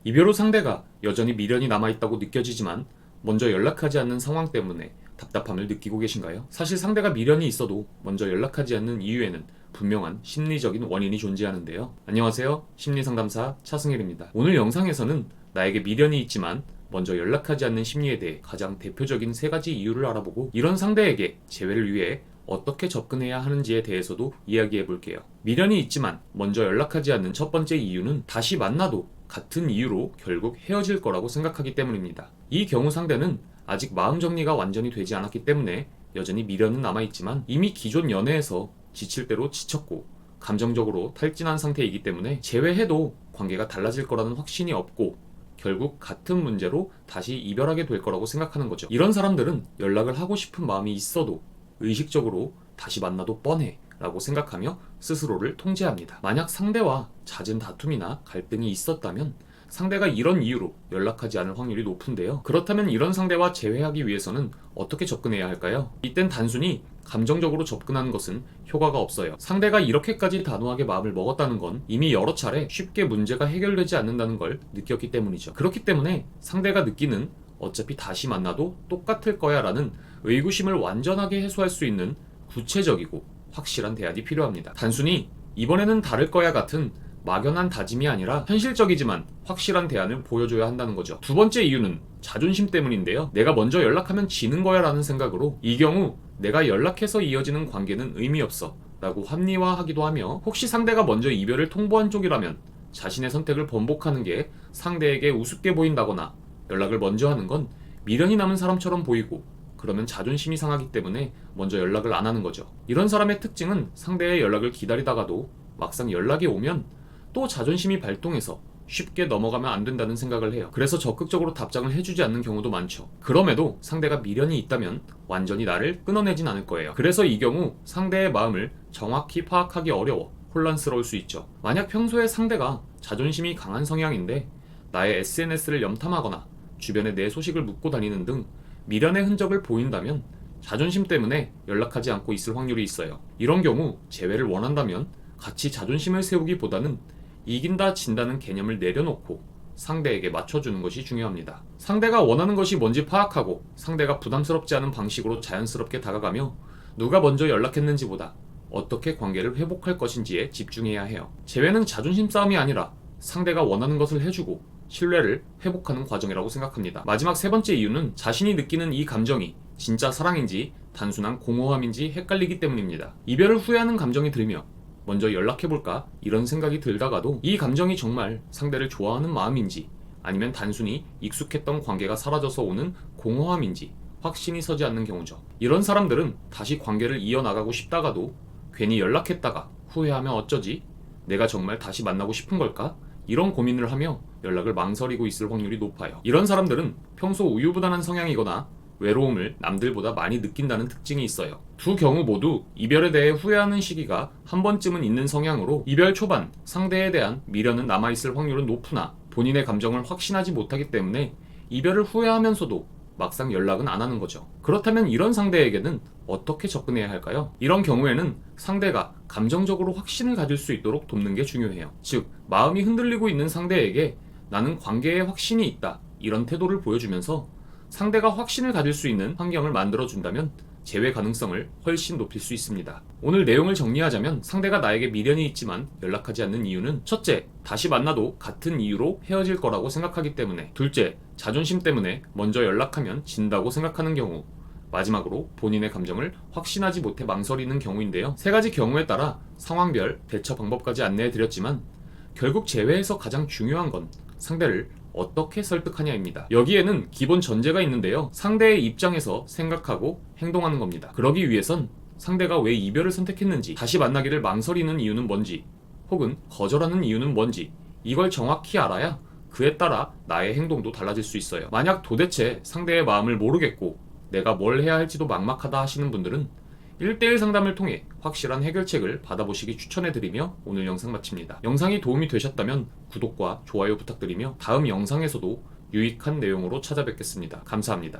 이별 후 상대가 여전히 미련이 남아있다고 느껴지지만 먼저 연락하지 않는 상황 때문에 답답함을 느끼고 계신가요? 사실 상대가 미련이 있어도 먼저 연락하지 않는 이유에는 분명한 심리적인 원인이 존재하는데요. 안녕하세요. 심리상담사 차승일입니다. 오늘 영상에서는 나에게 미련이 있지만 먼저 연락하지 않는 심리에 대해 가장 대표적인 3가지 이유를 알아보고 이런 상대에게 재회를 위해 어떻게 접근해야 하는지에 대해서도 이야기해 볼게요. 미련이 있지만 먼저 연락하지 않는 첫 번째 이유는 다시 만나도 같은 이유로 결국 헤어질 거라고 생각하기 때문입니다. 이 경우 상대는 아직 마음 정리가 완전히 되지 않았기 때문에 여전히 미련은 남아있지만 이미 기존 연애에서 지칠 대로 지쳤고 감정적으로 탈진한 상태이기 때문에 재회해도 관계가 달라질 거라는 확신이 없고 결국 같은 문제로 다시 이별하게 될 거라고 생각하는 거죠. 이런 사람들은 연락을 하고 싶은 마음이 있어도 의식적으로 다시 만나도 뻔해 라고 생각하며 스스로를 통제합니다. 만약 상대와 잦은 다툼이나 갈등이 있었다면 상대가 이런 이유로 연락하지 않을 확률이 높은데요. 그렇다면 이런 상대와 재회하기 위해서는 어떻게 접근해야 할까요? 이땐 단순히 감정적으로 접근하는 것은 효과가 없어요. 상대가 이렇게까지 단호하게 마음을 먹었다는 건 이미 여러 차례 쉽게 문제가 해결되지 않는다는 걸 느꼈기 때문이죠. 그렇기 때문에 상대가 느끼는 어차피 다시 만나도 똑같을 거야 라는 의구심을 완전하게 해소할 수 있는 구체적이고 확실한 대안이 필요합니다. 단순히 이번에는 다를 거야 같은 막연한 다짐이 아니라 현실적이지만 확실한 대안을 보여줘야 한다는 거죠. 두 번째 이유는 자존심 때문인데요. 내가 먼저 연락하면 지는 거야 라는 생각으로 이 경우 내가 연락해서 이어지는 관계는 의미 없어 라고 합리화하기도 하며 혹시 상대가 먼저 이별을 통보한 쪽이라면 자신의 선택을 번복하는 게 상대에게 우습게 보인다거나 연락을 먼저 하는 건 미련이 남은 사람처럼 보이고 그러면 자존심이 상하기 때문에 먼저 연락을 안 하는 거죠. 이런 사람의 특징은 상대의 연락을 기다리다가도 막상 연락이 오면 또 자존심이 발동해서 쉽게 넘어가면 안 된다는 생각을 해요. 그래서 적극적으로 답장을 해주지 않는 경우도 많죠. 그럼에도 상대가 미련이 있다면 완전히 나를 끊어내진 않을 거예요. 그래서 이 경우 상대의 마음을 정확히 파악하기 어려워 혼란스러울 수 있죠. 만약 평소에 상대가 자존심이 강한 성향인데 나의 SNS를 염탐하거나 주변에 내 소식을 묻고 다니는 등 미련의 흔적을 보인다면 자존심 때문에 연락하지 않고 있을 확률이 있어요. 이런 경우 재회를 원한다면 같이 자존심을 세우기보다는 이긴다 진다는 개념을 내려놓고 상대에게 맞춰주는 것이 중요합니다. 상대가 원하는 것이 뭔지 파악하고 상대가 부담스럽지 않은 방식으로 자연스럽게 다가가며 누가 먼저 연락했는지보다 어떻게 관계를 회복할 것인지에 집중해야 해요. 재회는 자존심 싸움이 아니라 상대가 원하는 것을 해주고 신뢰를 회복하는 과정이라고 생각합니다. 마지막 3번째 이유는 자신이 느끼는 이 감정이 진짜 사랑인지 단순한 공허함인지 헷갈리기 때문입니다. 이별을 후회하는 감정이 들며 먼저 연락해볼까 이런 생각이 들다가도 이 감정이 정말 상대를 좋아하는 마음인지 아니면 단순히 익숙했던 관계가 사라져서 오는 공허함인지 확신이 서지 않는 경우죠. 이런 사람들은 다시 관계를 이어나가고 싶다가도 괜히 연락했다가 후회하면 어쩌지? 내가 정말 다시 만나고 싶은 걸까? 이런 고민을 하며 연락을 망설이고 있을 확률이 높아요. 이런 사람들은 평소 우유부단한 성향이거나 외로움을 남들보다 많이 느낀다는 특징이 있어요. 두 경우 모두 이별에 대해 후회하는 시기가 한 번쯤은 있는 성향으로 이별 초반 상대에 대한 미련은 남아있을 확률은 높으나 본인의 감정을 확신하지 못하기 때문에 이별을 후회하면서도 막상 연락은 안 하는 거죠. 그렇다면 이런 상대에게는 어떻게 접근해야 할까요? 이런 경우에는 상대가 감정적으로 확신을 가질 수 있도록 돕는 게 중요해요. 즉, 마음이 흔들리고 있는 상대에게 나는 관계에 확신이 있다 이런 태도를 보여주면서 상대가 확신을 가질 수 있는 환경을 만들어준다면 재회 가능성을 훨씬 높일 수 있습니다. 오늘 내용을 정리하자면 상대가 나에게 미련이 있지만 연락하지 않는 이유는 첫째, 다시 만나도 같은 이유로 헤어질 거라고 생각하기 때문에 둘째, 자존심 때문에 먼저 연락하면 진다고 생각하는 경우 마지막으로 본인의 감정을 확신하지 못해 망설이는 경우인데요. 3가지 경우에 따라 상황별 대처 방법까지 안내해드렸지만 결국 재회에서 가장 중요한 건 상대를 어떻게 설득하냐입니다. 여기에는 기본 전제가 있는데요. 상대의 입장에서 생각하고 행동하는 겁니다. 그러기 위해선 상대가 왜 이별을 선택했는지, 다시 만나기를 망설이는 이유는 뭔지, 혹은 거절하는 이유는 뭔지 이걸 정확히 알아야 그에 따라 나의 행동도 달라질 수 있어요. 만약 도대체 상대의 마음을 모르겠고 내가 뭘 해야 할지도 막막하다 하시는 분들은 1대1 상담을 통해 확실한 해결책을 받아보시기 추천해드리며 오늘 영상 마칩니다. 영상이 도움이 되셨다면 구독과 좋아요 부탁드리며 다음 영상에서도 유익한 내용으로 찾아뵙겠습니다. 감사합니다.